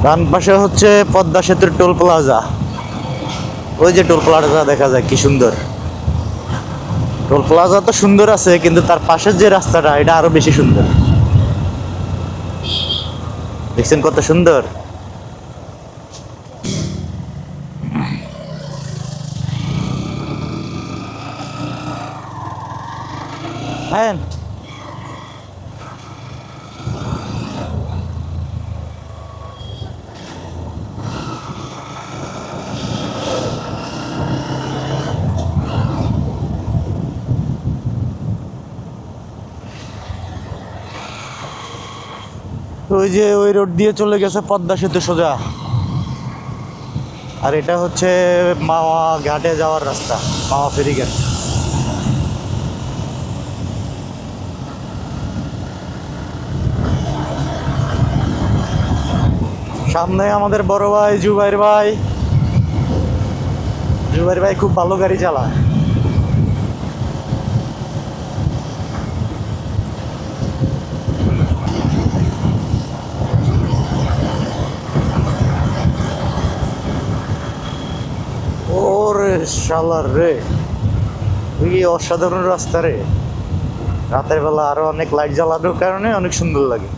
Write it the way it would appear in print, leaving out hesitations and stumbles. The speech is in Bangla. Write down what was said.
ডান পাশে হচ্ছে পদ্মা সেতুর টোল প্লাজা। ওই যে টোল প্লাজা দেখা যায়, কি সুন্দর। টোল প্লাজা তো সুন্দর আছে, কিন্তু তার পাশের যে রাস্তাটা এটা আরো বেশি সুন্দর। দেখছেন কত সুন্দর। হ্যাঁ, ওই যে ওই রোড দিয়ে চলে গেছে পদ্মা সেতু সোজা। আর এটা হচ্ছে মাওয়া ঘাটে যাওয়ার রাস্তা, মাওয়া ফেরিঘাট। সামনে আমাদের বড় ভাই জুবাইর ভাই। জুবাইর ভাই খুব ভালো গাড়ি চালায়। ওরে শালার রে, কি অসাধারণ রাস্তা রে। রাতের বেলা আরো অনেক লাইট জ্বালানোর কারণে অনেক সুন্দর লাগে।